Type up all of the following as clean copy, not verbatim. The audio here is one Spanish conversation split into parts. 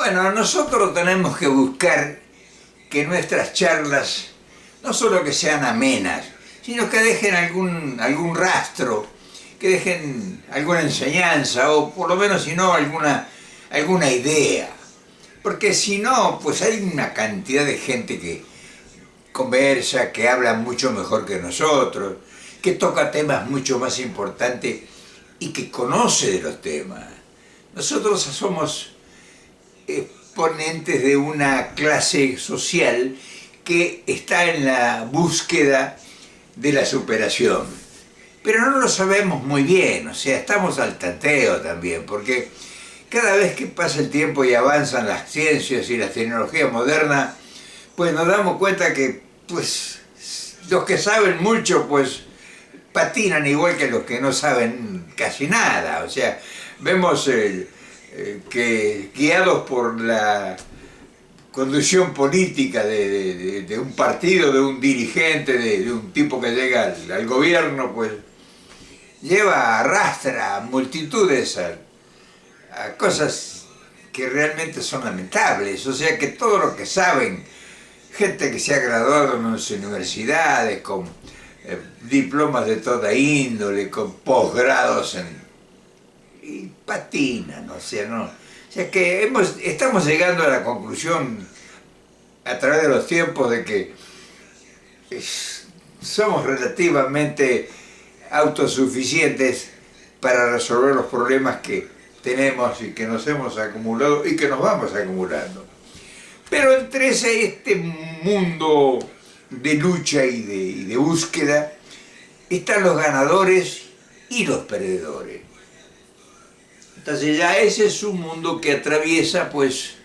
Bueno, nosotros tenemos que buscar que nuestras charlas no solo que sean amenas, sino que dejen algún rastro, que dejen alguna enseñanza o por lo menos si no alguna idea. Porque si no, pues hay una cantidad de gente que conversa, que habla mucho mejor que nosotros, que toca temas mucho más importantes y que conoce de los temas. Nosotros somos exponentes de una clase social que está en la búsqueda de la superación. Pero no lo sabemos muy bien, o sea, estamos al tanteo también, porque cada vez que pasa el tiempo y avanzan las ciencias y las tecnologías modernas, pues nos damos cuenta que pues los que saben mucho pues patinan igual que los que no saben casi nada. O sea, vemos que guiados por la conducción política de un partido, de un dirigente, de un tipo que llega al gobierno, pues arrastra multitudes a cosas que realmente son lamentables. O sea que todo lo que saben, gente que se ha graduado en las universidades con diplomas de toda índole, con posgrados y patinan, o sea, no. O sea que estamos llegando a la conclusión a través de los tiempos de que somos relativamente autosuficientes para resolver los problemas que tenemos y que nos hemos acumulado y que nos vamos acumulando. Pero entre este mundo de lucha y de búsqueda están los ganadores y los perdedores. Entonces ya ese es un mundo que atraviesa, pues,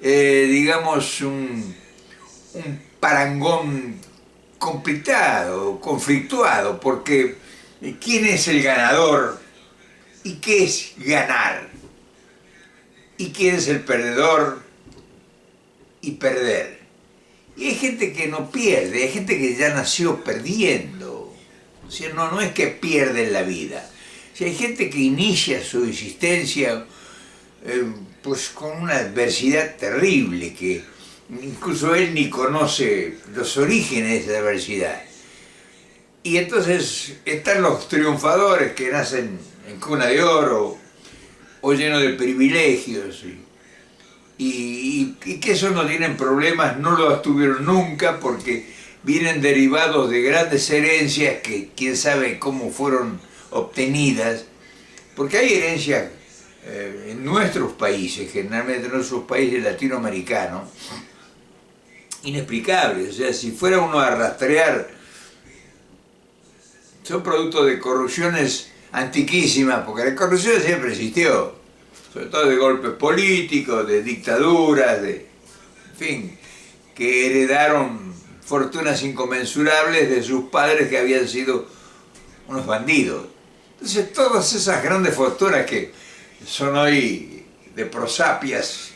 digamos, un parangón complicado, conflictuado, porque ¿quién es el ganador? ¿Y qué es ganar? ¿Y quién es el perdedor? Y perder. Y hay gente que no pierde, hay gente que ya nació perdiendo. O sea, no es que pierden la vida. O sea, hay gente que inicia su existencia pues con una adversidad terrible, que incluso él ni conoce los orígenes de esa adversidad. Y entonces están los triunfadores que nacen en cuna de oro o llenos de privilegios y que esos no tienen problemas, no los tuvieron nunca porque vienen derivados de grandes herencias que quién sabe cómo fueron obtenidas, porque hay herencias en nuestros países, generalmente en nuestros países latinoamericanos, inexplicables. O sea, si fuera uno a rastrear, son productos de corrupciones antiquísimas, porque la corrupción siempre existió, sobre todo de golpes políticos, de dictaduras, en fin, que heredaron fortunas inconmensurables de sus padres que habían sido unos bandidos. Entonces todas esas grandes fortunas que son hoy de prosapias,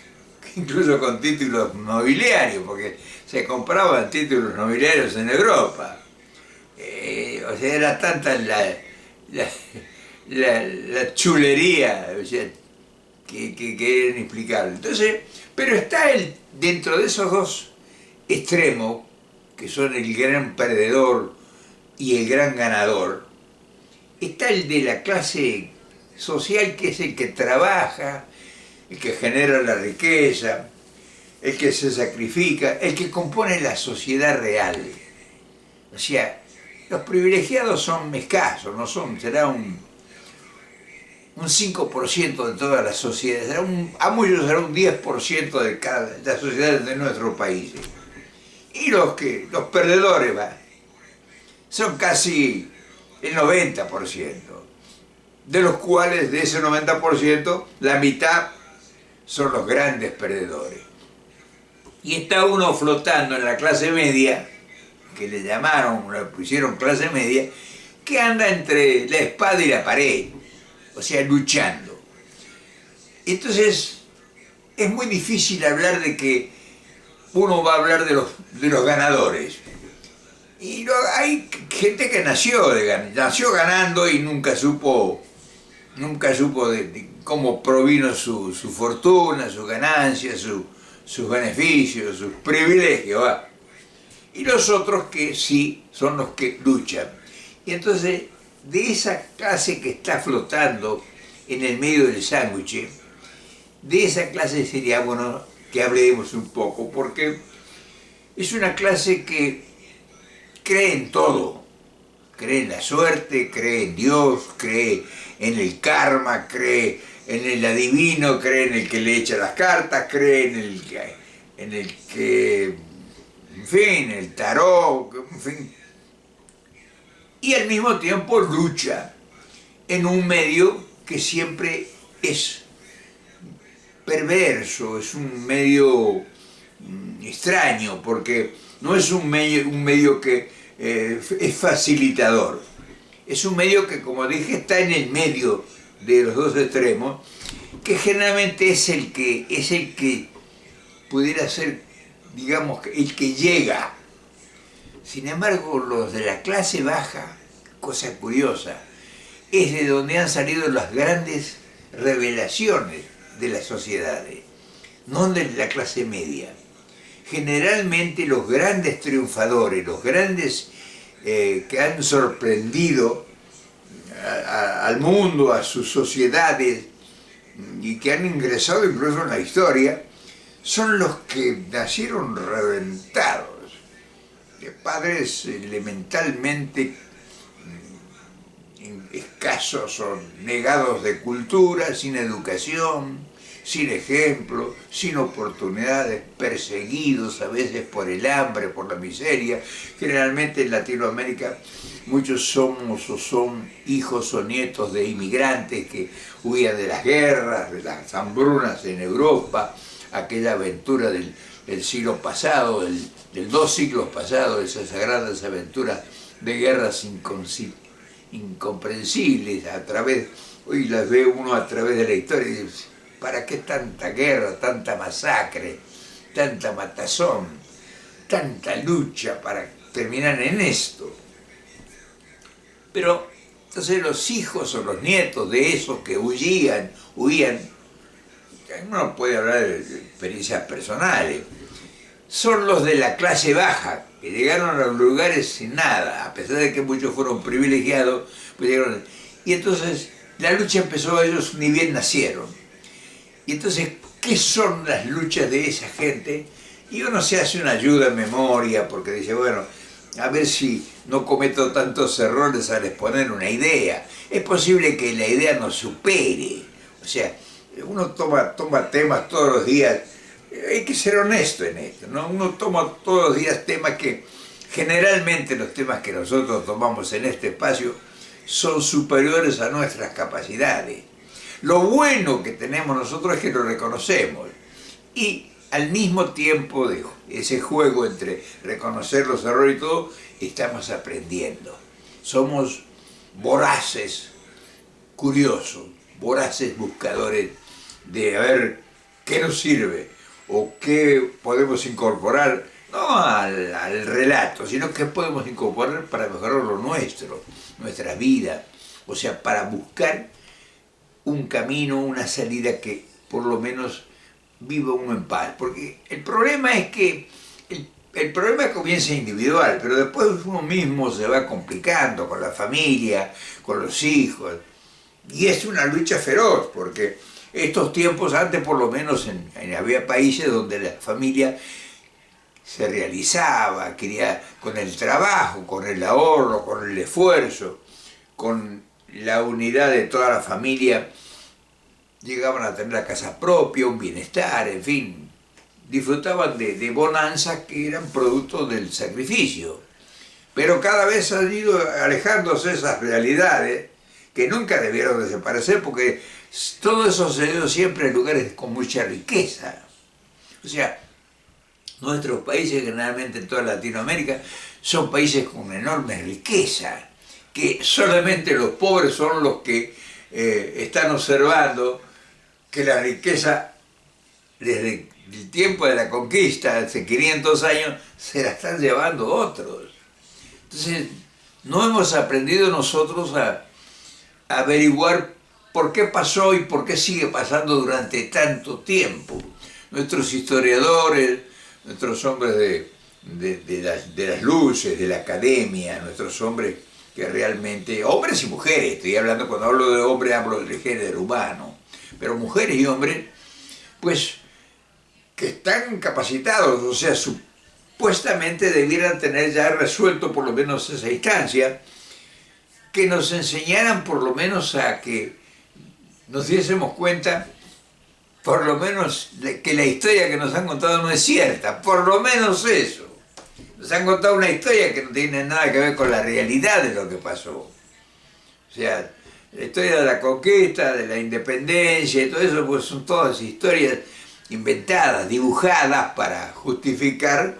incluso con títulos nobiliarios, porque se compraban títulos nobiliarios en Europa. O sea, era tanta la chulería, o sea, que era inexplicable. Entonces, pero está dentro de esos dos extremos, que son el gran perdedor y el gran ganador, está el de la clase social, que es el que trabaja, el que genera la riqueza, el que se sacrifica, el que compone la sociedad real. O sea, los privilegiados son escasos, no son, será un 5% de toda la sociedad, será a muchos será un 10% de las sociedades de nuestro país. Y los perdedores son casi el 90%, de los cuales de ese 90%, la mitad son los grandes perdedores. Y está uno flotando en la clase media, que le pusieron clase media, que anda entre la espada y la pared, o sea, luchando. Entonces, es muy difícil hablar de que uno va a hablar de los ganadores. Y hay gente que nació ganando y nunca supo nunca supo de cómo provino su fortuna, sus ganancias, sus beneficios, sus privilegios. ¿Va? Y los otros que sí son los que luchan. Y entonces, de esa clase que está flotando en el medio del sándwich, de esa clase sería bueno que hablemos un poco, porque es una clase que cree en todo, cree en la suerte, cree en Dios, cree en el karma, cree en el adivino, cree en el que le echa las cartas, cree en el que, en fin, el tarot, en fin. Y al mismo tiempo lucha en un medio que siempre es perverso, es un medio extraño, porque no es un medio que es facilitador. Es un medio que, como dije, está en el medio de los dos extremos, que generalmente es el que pudiera ser, digamos, el que llega. Sin embargo, los de la clase baja, cosa curiosa, es de donde han salido las grandes revelaciones de las sociedades, no de la clase media. Generalmente los grandes triunfadores, los grandes que han sorprendido al mundo, a sus sociedades, y que han ingresado incluso en la historia, son los que nacieron reventados, de padres elementalmente escasos o negados de cultura, sin educación, sin ejemplo, sin oportunidades, perseguidos a veces por el hambre, por la miseria. Generalmente en Latinoamérica muchos somos o son hijos o nietos de inmigrantes que huían de las guerras, de las hambrunas en Europa, aquella aventura del siglo pasado, del 2 siglos pasados, esas grandes aventuras de guerras incomprensibles hoy las ve uno a través de la historia y dice, ¿para qué tanta guerra, tanta masacre, tanta matazón, tanta lucha para terminar en esto? Pero entonces los hijos o los nietos de esos que huían, uno puede hablar de experiencias personales, son los de la clase baja, que llegaron a los lugares sin nada, a pesar de que muchos fueron privilegiados, pues llegaron. Y entonces la lucha empezó a ellos ni bien nacieron. Y entonces, ¿qué son las luchas de esa gente? Y uno se hace una ayuda en memoria, porque dice, bueno, a ver si no cometo tantos errores al exponer una idea. Es posible que la idea nos supere. O sea, uno toma temas todos los días. Hay que ser honesto en esto, ¿no? Uno toma todos los días temas que, generalmente los temas que nosotros tomamos en este espacio son superiores a nuestras capacidades. Lo bueno que tenemos nosotros es que lo reconocemos y al mismo tiempo de ese juego entre reconocer los errores y todo, estamos aprendiendo. Somos voraces, curiosos, voraces buscadores de a ver qué nos sirve o qué podemos incorporar, no al relato, sino qué podemos incorporar para mejorar lo nuestro, nuestra vida, o sea, para buscar un camino, una salida que por lo menos viva uno en paz. Porque el problema es que el problema comienza individual, pero después uno mismo se va complicando con la familia, con los hijos, y es una lucha feroz, porque estos tiempos, antes por lo menos había países donde la familia se realizaba, quería, con el trabajo, con el ahorro, con el esfuerzo, con la unidad de toda la familia, llegaban a tener la casa propia, un bienestar, en fin, disfrutaban de bonanzas que eran producto del sacrificio. Pero cada vez han ido alejándose esas realidades que nunca debieron desaparecer, porque todo eso se dio siempre en lugares con mucha riqueza. O sea, nuestros países, generalmente en toda Latinoamérica, son países con enorme riqueza, que solamente los pobres son los que están observando que la riqueza, desde el tiempo de la conquista, hace 500 años, se la están llevando otros. Entonces, no hemos aprendido nosotros a averiguar por qué pasó y por qué sigue pasando durante tanto tiempo. Nuestros historiadores, nuestros hombres de las luces, de la academia, nuestros hombres que realmente, hombres y mujeres, estoy hablando, cuando hablo de hombre hablo del género humano, pero mujeres y hombres, pues que están capacitados, o sea, supuestamente debieran tener ya resuelto por lo menos esa instancia, que nos enseñaran por lo menos a que nos diésemos cuenta, por lo menos, que la historia que nos han contado no es cierta, por lo menos eso. Nos han contado una historia que no tiene nada que ver con la realidad de lo que pasó. O sea, la historia de la conquista, de la independencia y todo eso, pues son todas historias inventadas, dibujadas para justificar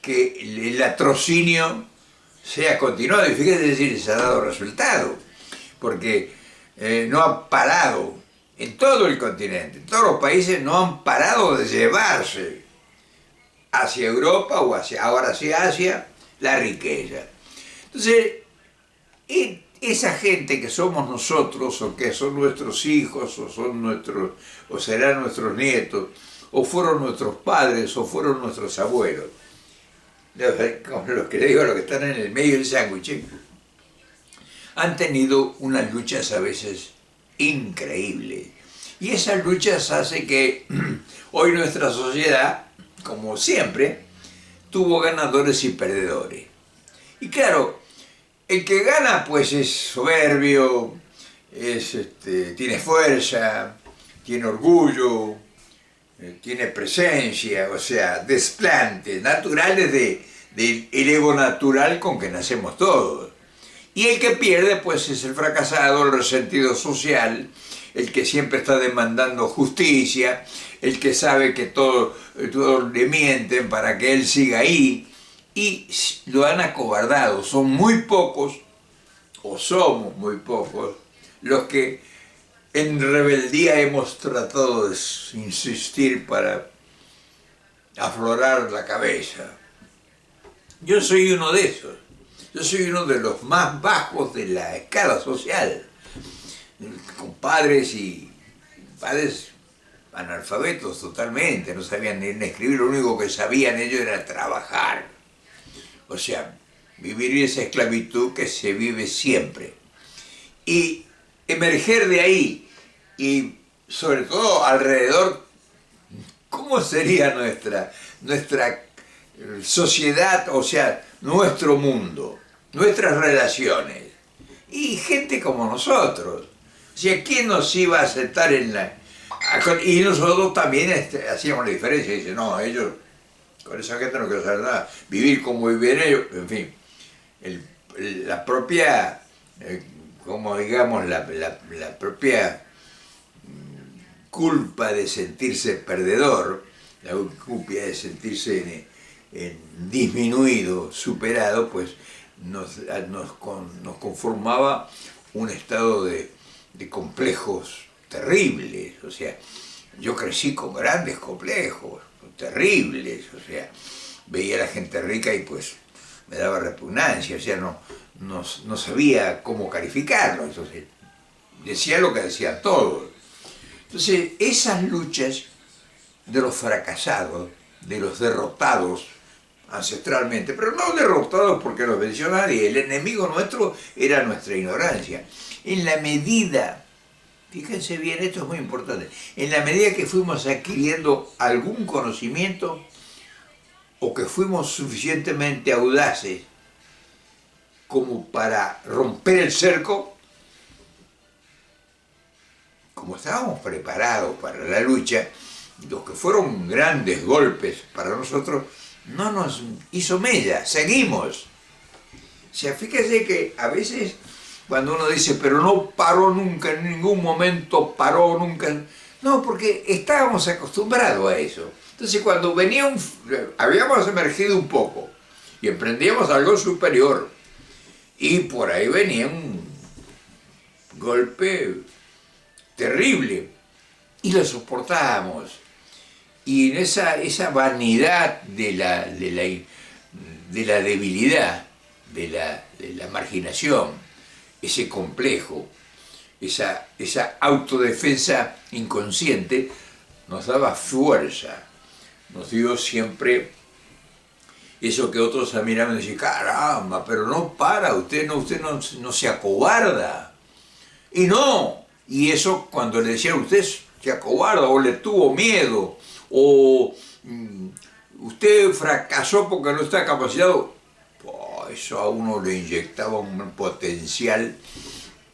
que el latrocinio sea continuado. Y fíjate, decir, se ha dado resultado, porque no ha parado en todo el continente, en todos los países no han parado de llevarse hacia Europa o ahora hacia Asia la riqueza. Entonces, esa gente que somos nosotros, o que son nuestros hijos, o serán nuestros nietos, o fueron nuestros padres, o fueron nuestros abuelos, como los que le digo, los que están en el medio del sándwich, han tenido unas luchas a veces increíbles. Y esas luchas hacen que hoy nuestra sociedad, como siempre, tuvo ganadores y perdedores. Y claro, el que gana pues es soberbio, tiene fuerza, tiene orgullo, tiene presencia, o sea, desplantes naturales del ego natural con que nacemos todos. Y el que pierde pues es el fracasado, el resentido social, el que siempre está demandando justicia, el que sabe que todos le mienten para que él siga ahí, y lo han acobardado. Son muy pocos, o somos muy pocos, los que en rebeldía hemos tratado de insistir para aflorar la cabeza. Yo soy uno de esos. Yo soy uno de los más bajos de la escala social, con padres analfabetos totalmente, no sabían ni escribir, lo único que sabían ellos era trabajar. O sea, vivir esa esclavitud que se vive siempre. Y emerger de ahí, y sobre todo alrededor, ¿cómo sería nuestra sociedad, o sea, nuestro mundo, nuestras relaciones? Y gente como nosotros. O sea, ¿quién nos iba a aceptar y nosotros también hacíamos la diferencia? Dice, no, ellos, con esa gente no quiero saber nada, vivir como viven ellos, en fin, la propia, como digamos, la propia culpa de sentirse perdedor, la culpa de sentirse disminuido, superado, pues nos conformaba un estado de complejos terribles. O sea, yo crecí con grandes complejos, terribles, o sea, veía a la gente rica y pues me daba repugnancia, o sea, no sabía cómo calificarlo, entonces decía lo que decían todos. Entonces, esas luchas de los fracasados, de los derrotados ancestralmente, pero no derrotados porque los venció nadie, el enemigo nuestro era nuestra ignorancia. En la medida, fíjense bien, esto es muy importante, en la medida que fuimos adquiriendo algún conocimiento o que fuimos suficientemente audaces como para romper el cerco, como estábamos preparados para la lucha, los que fueron grandes golpes para nosotros, no nos hizo mella, seguimos. O sea, fíjese que a veces cuando uno dice, pero no paró nunca, en ningún momento paró nunca, no, porque estábamos acostumbrados a eso. Entonces cuando habíamos emergido un poco y emprendíamos algo superior, y por ahí venía un golpe terrible, y lo soportábamos. Y en esa vanidad de la debilidad, de la marginación, ese complejo, esa autodefensa inconsciente nos daba fuerza, nos dio siempre eso que otros admiraban y decían, caramba, pero no para, usted no se acobarda. Y no, y eso cuando le decían, usted se acobarda o le tuvo miedo, o usted fracasó porque no está capacitado, eso a uno le inyectaba un potencial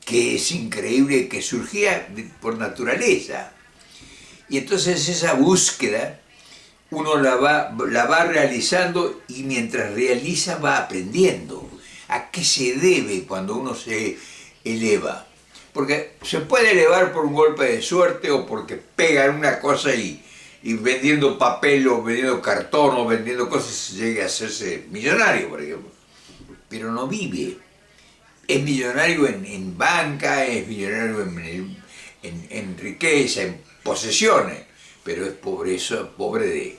que es increíble, que surgía por naturaleza. Y entonces esa búsqueda uno la va realizando y mientras realiza va aprendiendo. ¿A qué se debe cuando uno se eleva? Porque se puede elevar por un golpe de suerte o porque pegan una cosa y vendiendo papel o vendiendo cartón o vendiendo cosas llegue a hacerse millonario, por ejemplo. Pero no vive. Es millonario en banca, es millonario en riqueza, en posesiones, pero es pobre de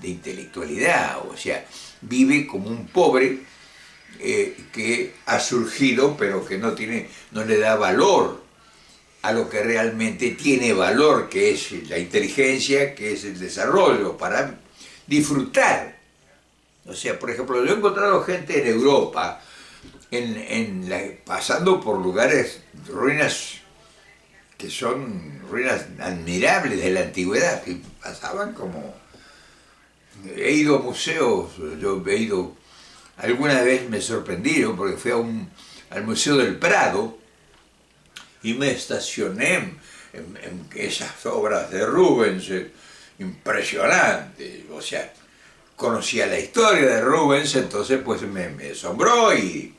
intelectualidad, o sea, vive como un pobre que ha surgido pero que no le da valor a lo que realmente tiene valor, que es la inteligencia, que es el desarrollo, para disfrutar. O sea, por ejemplo, yo he encontrado gente en Europa, pasando por lugares, ruinas que son ruinas admirables de la antigüedad, que pasaban como... He ido a museos, yo he ido... Alguna vez me sorprendí, porque fui al Museo del Prado y me estacioné en esas obras de Rubens, impresionantes. O sea, conocía la historia de Rubens, entonces pues me asombró y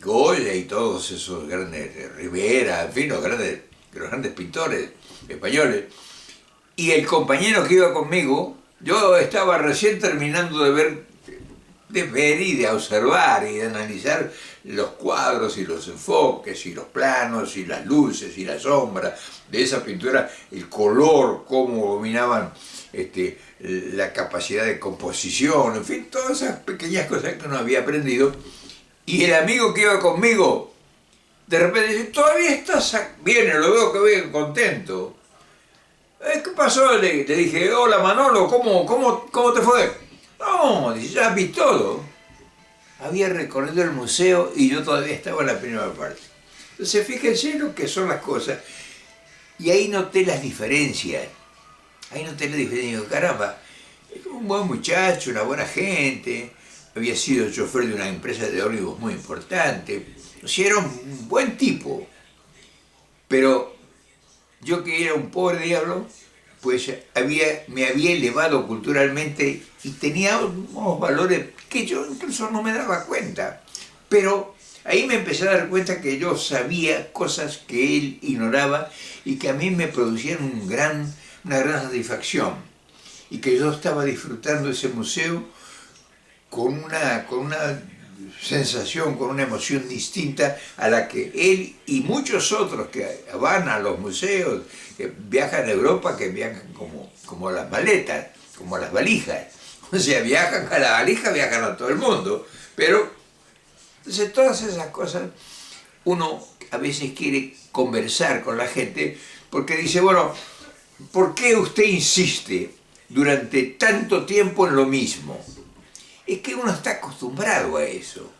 Goya y todos esos grandes, Rivera, en fin, los grandes pintores españoles. Y el compañero que iba conmigo, yo estaba recién terminando de ver y de observar y de analizar los cuadros y los enfoques y los planos y las luces y las sombras de esa pintura, el color, cómo dominaban la capacidad de composición, en fin, todas esas pequeñas cosas que uno había aprendido. Y el amigo que iba conmigo, de repente dice, ¿todavía estás aquí? Viene, lo veo que viene contento. ¿Qué pasó? Le dije, hola Manolo, ¿cómo te fue? No, dice, ya vi todo. Había recorrido el museo y yo todavía estaba en la primera parte. Entonces fíjense lo que son las cosas. Y ahí noté las diferencias. Digo, caramba, es un buen muchacho, una buena gente. Había sido chofer de una empresa de ómnibus muy importante. O sea, era un buen tipo. Pero yo que era un pobre diablo, pues me había elevado culturalmente y tenía unos valores que yo incluso no me daba cuenta. Pero ahí me empecé a dar cuenta que yo sabía cosas que él ignoraba y que a mí me producían una gran satisfacción. Y que yo estaba disfrutando ese museo con una sensación, con una emoción distinta a la que él y muchos otros que van a los museos, que viajan a Europa, que viajan como a las maletas, como a las valijas. O sea, viajan a la valija, viajan a todo el mundo. Pero, entonces todas esas cosas, uno a veces quiere conversar con la gente, porque dice, bueno, ¿por qué usted insiste durante tanto tiempo en lo mismo? Es que uno está acostumbrado a eso.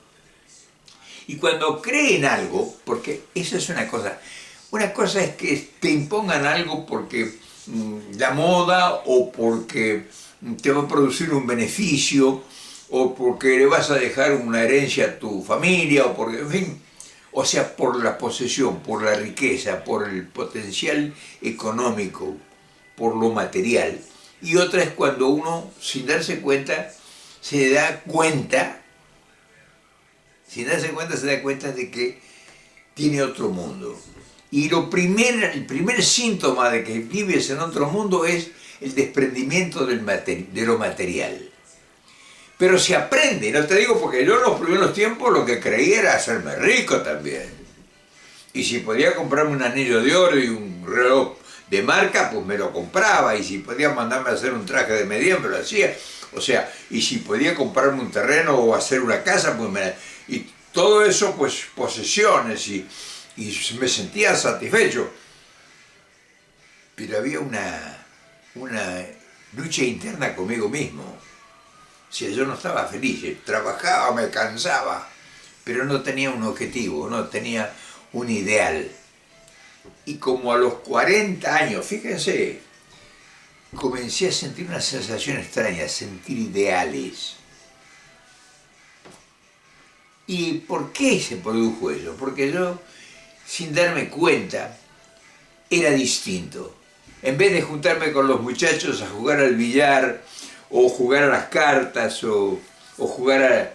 Y cuando cree en algo, porque eso es una cosa es que te impongan algo porque la moda o porque te va a producir un beneficio o porque le vas a dejar una herencia a tu familia o porque, en fin, o sea, por la posesión, por la riqueza, por el potencial económico, por lo material. Y otra es cuando uno, sin darse cuenta, se da cuenta de que tiene otro mundo. Y el primer síntoma de que vives en otro mundo es el desprendimiento de lo material. Pero se aprende, no te digo porque yo en los primeros tiempos lo que creía era hacerme rico también. Y si podía comprarme un anillo de oro y un reloj de marca, pues me lo compraba. Y si podía mandarme a hacer un traje de medida, me lo hacía. O sea, y si podía comprarme un terreno o hacer una casa, pues y todo eso, pues posesiones y me sentía satisfecho, pero había una lucha interna conmigo mismo. O sea, yo no estaba feliz, trabajaba, me cansaba, pero no tenía un objetivo, no tenía un ideal. Y como a los 40 años, fíjense, comencé a sentir una sensación extraña, sentir ideales. ¿Y por qué se produjo eso? Porque yo, sin darme cuenta, era distinto. En vez de juntarme con los muchachos a jugar al billar, o jugar a las cartas, o jugar a...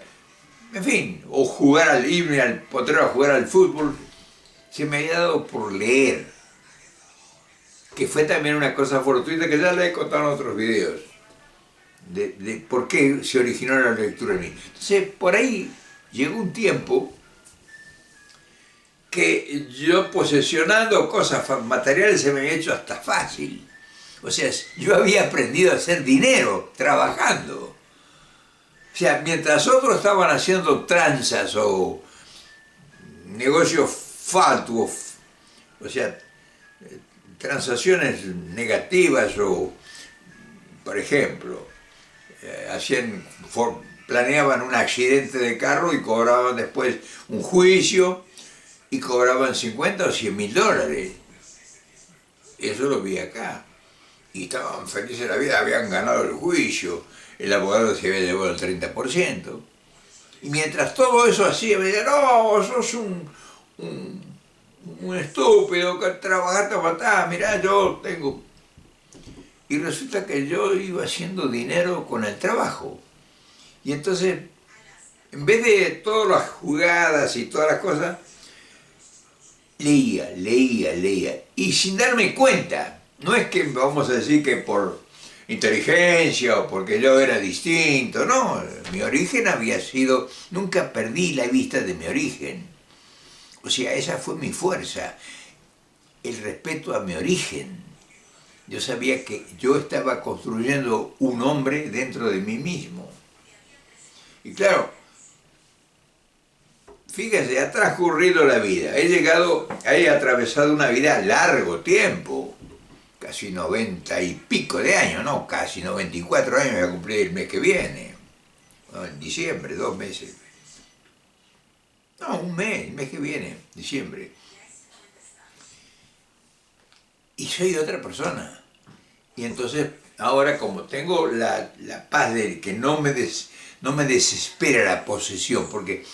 En fin, o jugar al irme al potrero a jugar al fútbol, se me había dado por leer, que fue también una cosa fortuita que ya le he contado en otros videos, de por qué se originó la lectura en mí. Entonces, por ahí llegó un tiempo que yo posesionando cosas materiales se me había hecho hasta fácil. O sea, yo había aprendido a hacer dinero trabajando. O sea, mientras otros estaban haciendo tranzas o negocios fatuos, o sea, transacciones negativas o, por ejemplo, planeaban un accidente de carro y cobraban después un juicio y cobraban 50 o 100 mil dólares. Eso lo vi acá. Y estaban felices de la vida, habían ganado el juicio, el abogado se había llevado el 30%. Y mientras todo eso hacía, me decían, no, sos un estúpido, que trabajaste a matar, mirá, yo tengo... Y resulta que yo iba haciendo dinero con el trabajo. Y entonces, en vez de todas las jugadas y todas las cosas, leía. Y sin darme cuenta, no es que vamos a decir que por inteligencia o porque yo era distinto, no, mi origen había sido, nunca perdí la vista de mi origen. O sea, esa fue mi fuerza, el respeto a mi origen. Yo sabía que yo estaba construyendo un hombre dentro de mí mismo. Y claro, fíjense, ha transcurrido la vida, he atravesado una vida largo tiempo, casi 90 y pico de años, no, casi 94 años voy a cumplir el mes que viene, no, en diciembre, 2 meses. No, un mes, el mes que viene, diciembre. Y soy otra persona. Y entonces, ahora como tengo la paz de que no me desespera la posesión, porque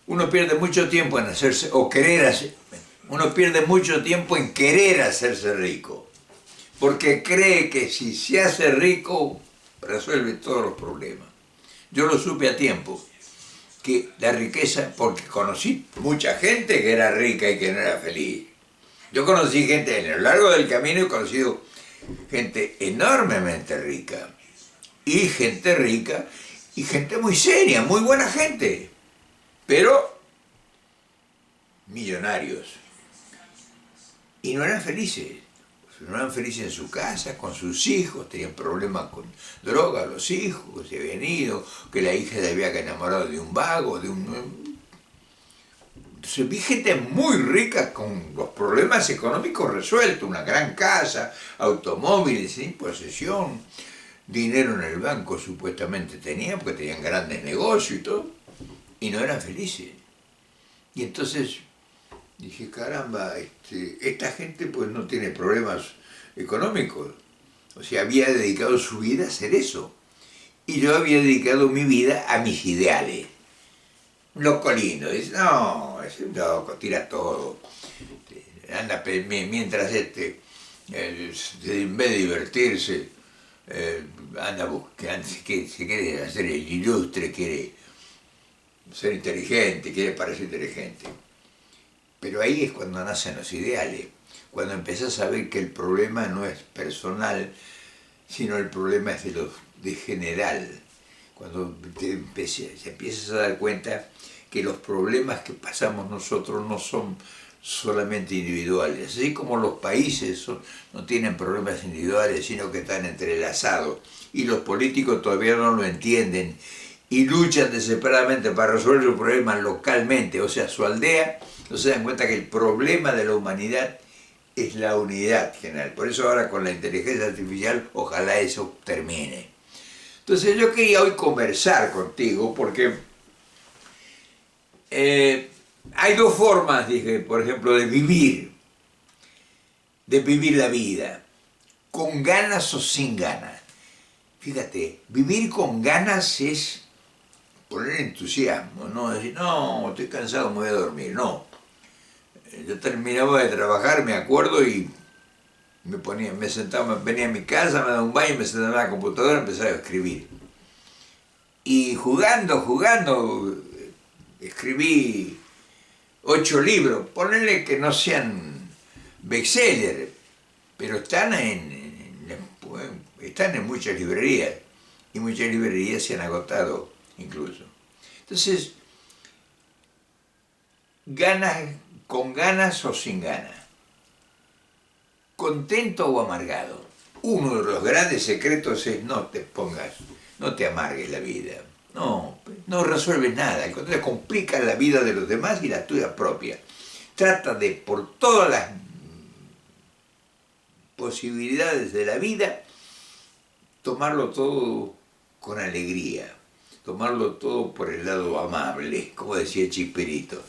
uno pierde mucho tiempo en hacerse, uno pierde mucho tiempo en querer hacerse rico, porque cree que si se hace rico, resuelve todos los problemas. Yo lo supe a tiempo, que la riqueza, porque conocí mucha gente que era rica y que no era feliz. Yo conocí gente, a lo largo del camino he conocido gente enormemente rica, y gente muy seria, muy buena gente, pero millonarios, y no eran felices. No eran felices en su casa, con sus hijos, tenían problemas con droga, los hijos, que se habían ido, que la hija se había enamorado de un vago, Entonces vi gente muy rica con los problemas económicos resueltos, una gran casa, automóviles sin posesión, dinero en el banco supuestamente tenían, porque tenían grandes negocios y todo, y no eran felices. Y entonces dije, caramba, esta gente pues no tiene problemas económicos. O sea, había dedicado su vida a hacer eso. Y yo había dedicado mi vida a mis ideales. Un loco lindo, dice, no, es un loco, tira todo. Anda, mientras en vez de divertirse, anda buscando, se quiere hacer el ilustre, quiere ser inteligente, quiere parecer inteligente. Pero ahí es cuando nacen los ideales, cuando empezás a ver que el problema no es personal, sino el problema es de general. Cuando te empiezas a dar cuenta que los problemas que pasamos nosotros no son solamente individuales, así como los países no tienen problemas individuales, sino que están entrelazados, y los políticos todavía no lo entienden, y luchan desesperadamente para resolver sus problemas localmente, o sea, su aldea, no se dan cuenta que el problema de la humanidad es la unidad general. Por eso ahora con la inteligencia artificial, ojalá eso termine. Entonces yo quería hoy conversar contigo porque hay dos formas, dije, por ejemplo, de vivir la vida, con ganas o sin ganas. Fíjate, vivir con ganas es poner entusiasmo, no decir, no, estoy cansado, me voy a dormir, no. Yo terminaba de trabajar, me acuerdo, y me sentaba, venía a mi casa, me daba un baño, me sentaba en la computadora y empezaba a escribir. Y jugando, escribí 8 libros, ponele que no sean bestseller, pero están en muchas librerías, y muchas librerías se han agotado incluso. Entonces, con ganas o sin ganas, contento o amargado. Uno de los grandes secretos es no te amargues la vida. No resuelves nada, al contrario, complicas la vida de los demás y la tuya propia. Trata de, por todas las posibilidades de la vida, tomarlo todo con alegría, tomarlo todo por el lado amable, como decía Chespirito,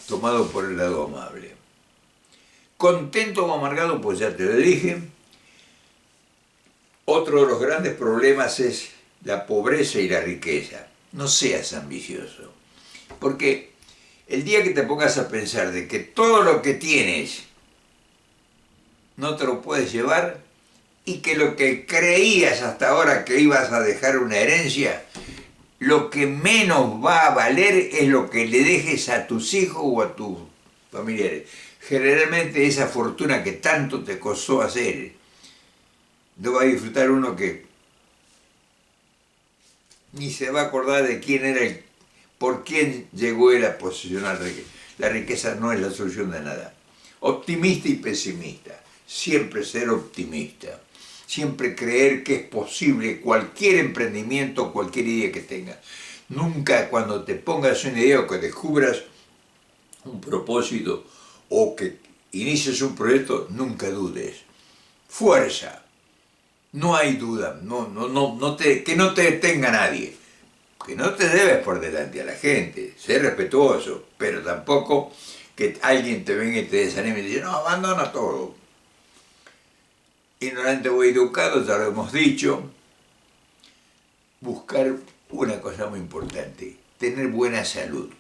tomado por el lado amable. Contento o amargado, pues ya te lo dije. Otro de los grandes problemas es la pobreza y la riqueza. No seas ambicioso, porque el día que te pongas a pensar de que todo lo que tienes no te lo puedes llevar, y que lo que creías hasta ahora que ibas a dejar una herencia, lo que menos va a valer es lo que le dejes a tus hijos o a tus familiares. Generalmente esa fortuna que tanto te costó hacer, no va a disfrutar uno que ni se va a acordar de quién era por quién llegó él a posesionar riqueza. La riqueza no es la solución de nada. Optimista y pesimista. Siempre ser optimista. Siempre creer que es posible cualquier emprendimiento, cualquier idea que tengas. Nunca, cuando te pongas una idea o que descubras un propósito o que inicies un proyecto, nunca dudes. Fuerza. No hay duda. Que no te detenga nadie. Que no te debes por delante a la gente. Sé respetuoso, pero tampoco que alguien te venga y te desanime y te dice, no, abandona todo. Ignorante o educado, ya lo hemos dicho. Buscar una cosa muy importante, tener buena salud.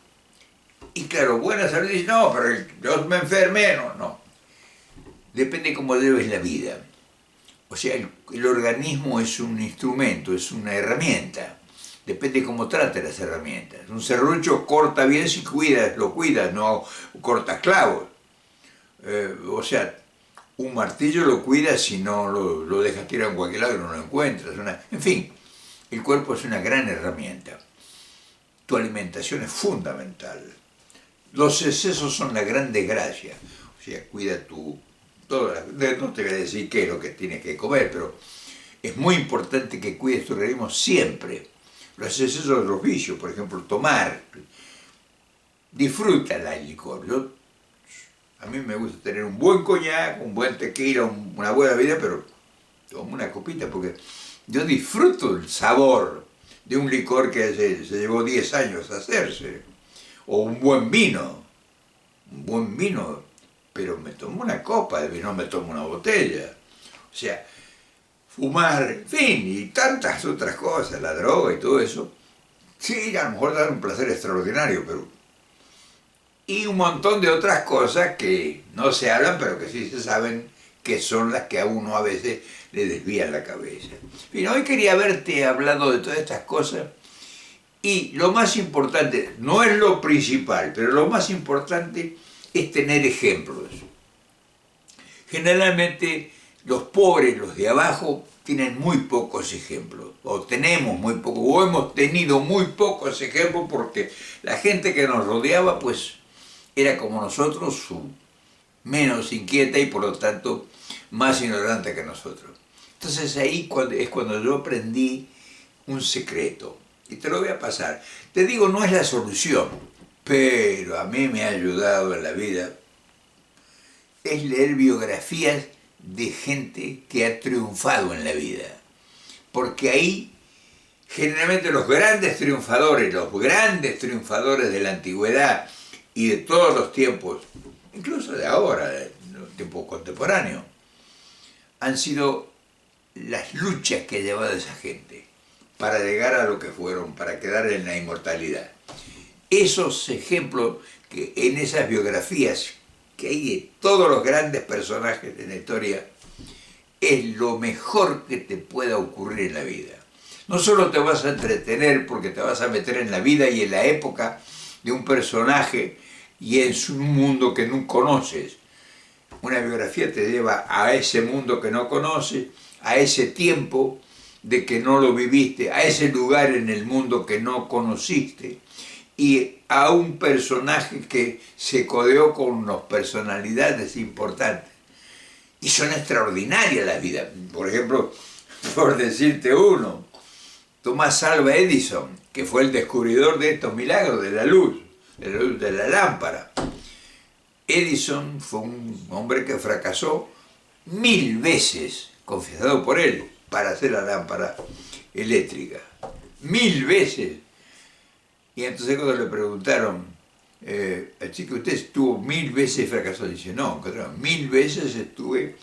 Y claro, buena salud, dice, no, pero yo me enfermé, no. Depende cómo lleves la vida. O sea, el organismo es un instrumento, es una herramienta. Depende cómo trate las herramientas. Un serrucho corta bien si lo cuidas, no cortas clavos. O sea, un martillo lo cuidas si no lo dejas tirado en cualquier lado y no lo encuentras. En fin, el cuerpo es una gran herramienta. Tu alimentación es fundamental. Los excesos son la gran desgracia. O sea, cuida no te voy a decir qué es lo que tienes que comer, pero es muy importante que cuides tu organismo siempre. Los excesos de los vicios, por ejemplo, tomar. Disfruta el licor. A mí me gusta tener un buen coñac, un buen tequila, una buena vida, pero tomo una copita porque yo disfruto el sabor de un licor que se llevó 10 años a hacerse. O un buen vino, pero me tomo una copa de vino, no me tomo una botella. O sea, fumar, en fin, y tantas otras cosas, la droga y todo eso, sí, a lo mejor dan un placer extraordinario, pero... Y un montón de otras cosas que no se hablan, pero que sí se saben que son las que a uno a veces le desvían la cabeza. En fin, hoy quería haberte hablado de todas estas cosas, y lo más importante, no es lo principal, pero lo más importante es tener ejemplos. Generalmente los pobres, los de abajo, tienen muy pocos ejemplos, o tenemos muy pocos, o hemos tenido muy pocos ejemplos porque la gente que nos rodeaba, pues, era como nosotros, menos inquieta y por lo tanto más ignorante que nosotros. Entonces ahí es cuando yo aprendí un secreto. y te lo voy a pasar. Te digo, no es la solución, pero a mí me ha ayudado en la vida, es leer biografías de gente que ha triunfado en la vida. Porque ahí, generalmente los grandes triunfadores de la antigüedad y de todos los tiempos, incluso de ahora, de los tiempos contemporáneos, han sido las luchas que ha llevado esa gente para llegar a lo que fueron, para quedar en la inmortalidad. Esos ejemplos que en esas biografías que hay de todos los grandes personajes de la historia, es lo mejor que te pueda ocurrir en la vida. No solo te vas a entretener porque te vas a meter en la vida y en la época de un personaje y en un mundo que no conoces. Una biografía te lleva a ese mundo que no conoces, a ese tiempo de que no lo viviste, a ese lugar en el mundo que no conociste, y a un personaje que se codeó con unas personalidades importantes. Y son extraordinarias las vidas. Por ejemplo, por decirte uno, Thomas Alva Edison, que fue el descubridor de estos milagros de la luz de la lámpara. Edison fue un hombre que fracasó 1000 veces, confesado por él, para hacer la lámpara eléctrica. 1000 veces. Y entonces cuando le preguntaron, así que usted estuvo 1000 veces y fracasó, dice, no, 1000 veces estuve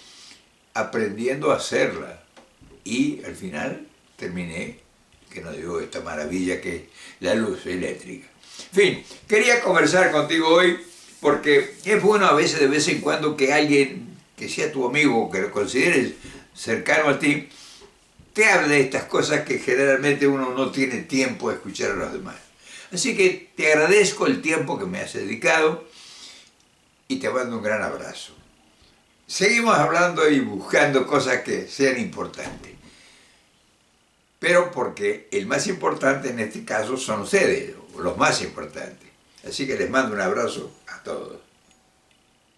aprendiendo a hacerla. Y al final terminé, que nos dio esta maravilla que es la luz eléctrica. En fin, quería conversar contigo hoy porque es bueno a veces, de vez en cuando, que alguien que sea tu amigo, que lo consideres cercano a ti, te hable de estas cosas que generalmente uno no tiene tiempo de escuchar a los demás. Así que te agradezco el tiempo que me has dedicado y te mando un gran abrazo. Seguimos hablando y buscando cosas que sean importantes. Pero porque el más importante en este caso son ustedes, los más importantes. Así que les mando un abrazo a todos.